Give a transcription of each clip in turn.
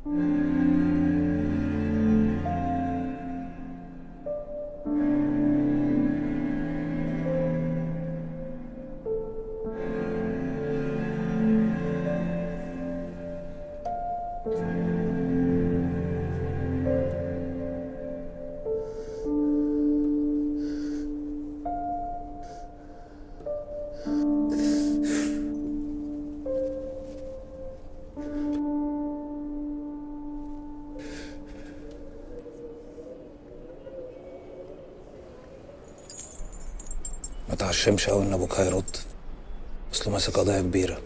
ما تعشمش قوي ان ابوك هيرد، اصله ماسك قضيه كبيره.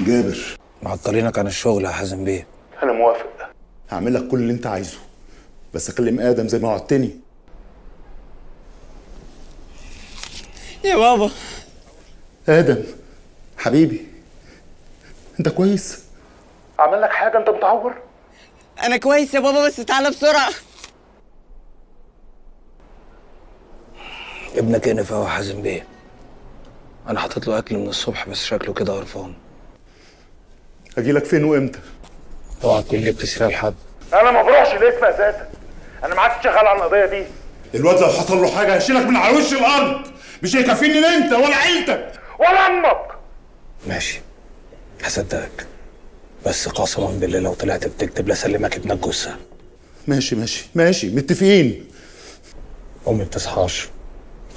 جابر، معطلينك عن الشغل يا حازم بيه. انا موافق، هعمل لك كل اللي انت عايزه، بس اكلم ادم زي ما وعدتني. يا بابا. ادم حبيبي، انت كويس؟ عمل لك حاجه؟ انت متعور؟ انا كويس يا بابا، بس تعالى بسرعه. ابنك انف اهو يا حازم بيه، انا حاطط له اكل من الصبح بس شكله كده قرفان. اجي لك فين وامتى؟ اوعى تكون جبت سيره لحد. انا ما بروحش الاسم اساسا، انا ما عادش شغال على القضيه دي. الواد لو حصل له حاجه هشيلك من على وش الارض، مش هيكفيني لا انت ولا عيلتك ولا امك. ماشي هصدقك، بس قسما بالله لو طلعت بتكتب لاسلمك ابنك جثه. ماشي ماشي ماشي، متفقين. امي بتصحاش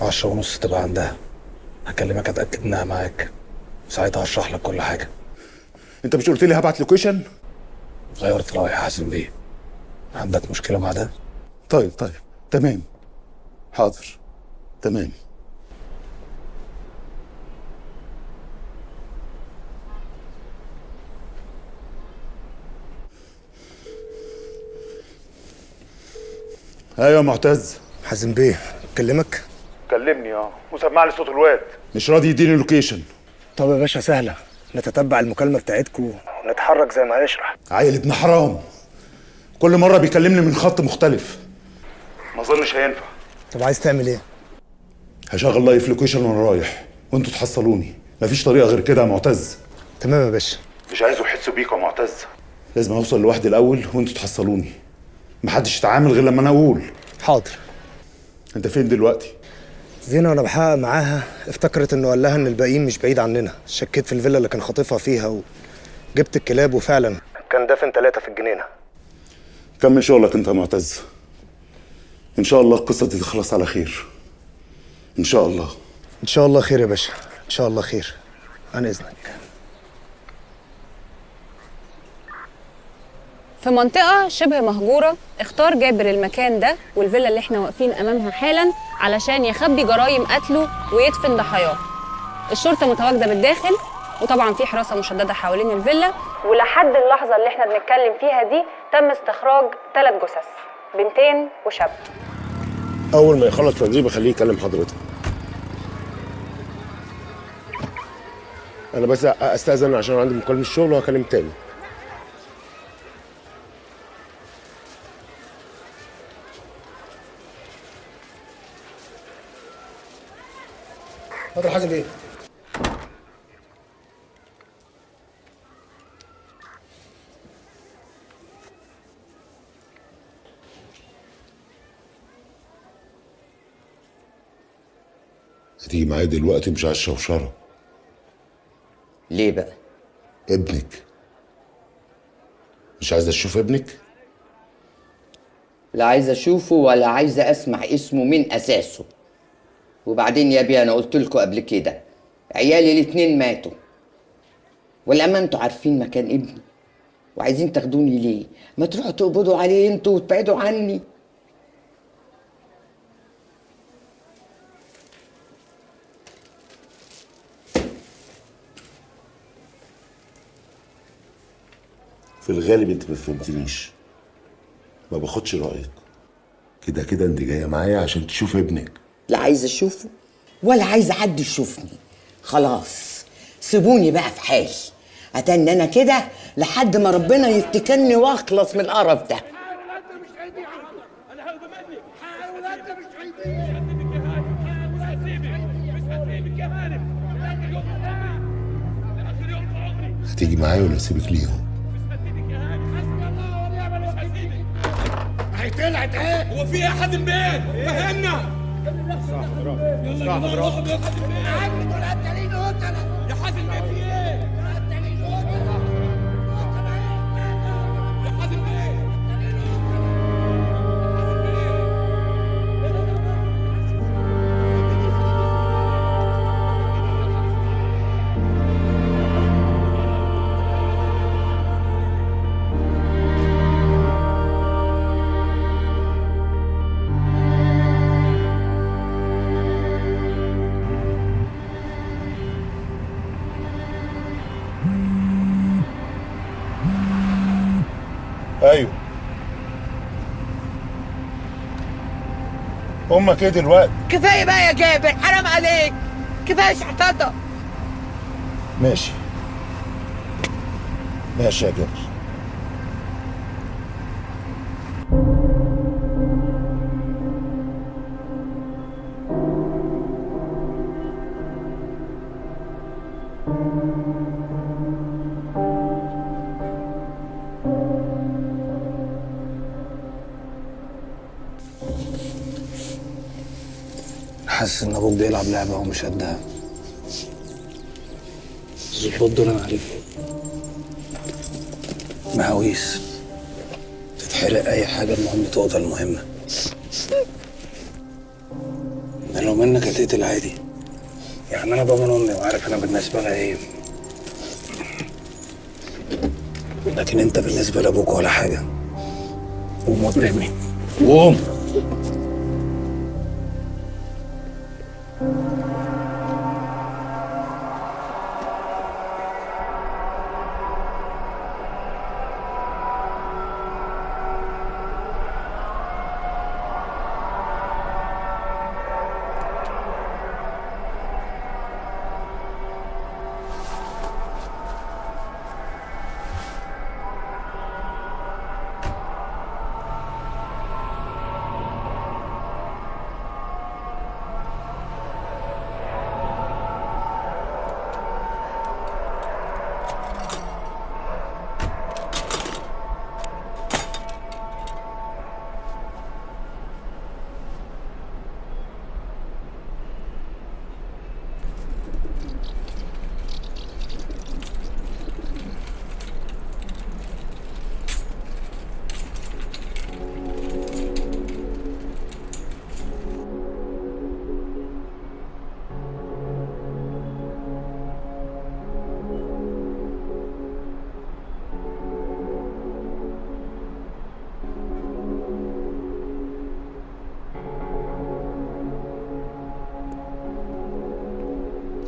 10:30 تبقى عندها، هكلمك اتاكد انها معاك، ساعتها هشرح لك كل حاجه. انت مش قلت لي هبعت لوكيشن؟ غيرت رايي يا حازم بيه، عندك مشكله مع ده؟ طيب تمام، حاضر، تمام. ايوه يا معتز. حازم بيه كلمك؟ كلمني وسمع لي صوت الواد. مش راضي يديني لوكيشن. طب يا باشا سهله، نتتبع المكالمه بتاعتكم ونتحرك زي ما هيشرح. عيل ابن حرام، كل مره بيكلمني من خط مختلف، ما اظنش هينفع. طب عايز تعمل ايه؟ هشغل لايف لوكيشن وانا رايح وانتوا تحصلوني، مفيش طريقه غير كده يا معتز. تمام يا باشا. مش عايزه يحسوا بيكوا يا معتز، لازم اوصل لوحدي الاول وانتوا تحصلوني، محدش يتعامل غير لما انا اقول. حاضر. انت فين دلوقتي؟ زينة وانا بحقق معاها افتكرت انه قال لها ان الباقيين مش بعيد عننا، شكيت في الفيلا اللي كان خاطفها فيها وجبت الكلاب وفعلا كان دافن 3 في الجنينه. كمل شغلك انت يا معتز، ان شاء الله القصه دي تخلص على خير، ان شاء الله. ان شاء الله خير يا باشا، ان شاء الله خير، عن اذنك. في منطقة شبه مهجورة اختار جابر المكان ده والفيلا اللي احنا واقفين امامها حالا علشان يخبي جرائم قتله ويدفن ضحاياه. الشرطة متواجدة بالداخل وطبعا في حراسة مشددة حوالين الفيلا، ولحد اللحظة اللي احنا بنتكلم فيها دي تم استخراج 3 جثث، بنتين وشاب. اول ما يخلص تدريب خليه يكلم حضرتك. انا بس استاذن عشان عندي مكالمه الشغل وهكلم تاني. اتفضل حازم بيه. هتيجي معايا دلوقتي مش على الشوشره. ليه بقى؟ ابنك، مش عايزه تشوف ابنك؟ لا عايزه اشوفه ولا عايزه اسمع اسمه من اساسه. وبعدين يا بيه انا قلت لكم قبل كده عيالي الاتنين ماتوا، ولا انتوا عارفين مكان ابني وعايزين تاخدوني ليه؟ ما تروحوا تقبضوا عليه انتوا وتبعدوا عني. في الغالب انت ما فهمتنيش، ما باخدش رايك. كده كده انت جايه معايا عشان تشوف ابنك. لا عايزه اشوفه ولا عايزه حد يشوفني، خلاص سيبوني بقى في حالي، اتنى انا كده لحد ما ربنا يفتكرني واخلص من القرف ده. مش هسيبك يا هانم. تيجي معايا ولا اسيبك ليهم؟ طلعت ايه؟ هو في ايه يا حازم بيه؟ فهمنا. يلا نروح يا حازم بيه. يا عم دول قتالين قتله. يا حازم بيه في ايه؟ قتالين قتله. يا حازم بيه. ايوه امك ايه دلوقتي؟ كفايه بقى يا جابر، حرام عليك، كفايه شحططه. ماشي ماشي يا جابر. حاسس ان ابوك بيلعب لعبه هو مش قدها. الظباط دول انا عارفهم، مهاويس تتحرق اي حاجه، المهم تقضى المهمه. انا لو منك هتقتل عادي، يعني انا ضامن امي وعارف انا بالنسبه لها ايه، لكن انت بالنسبه لابوك ولا حاجه. قوم وابرمي قوم.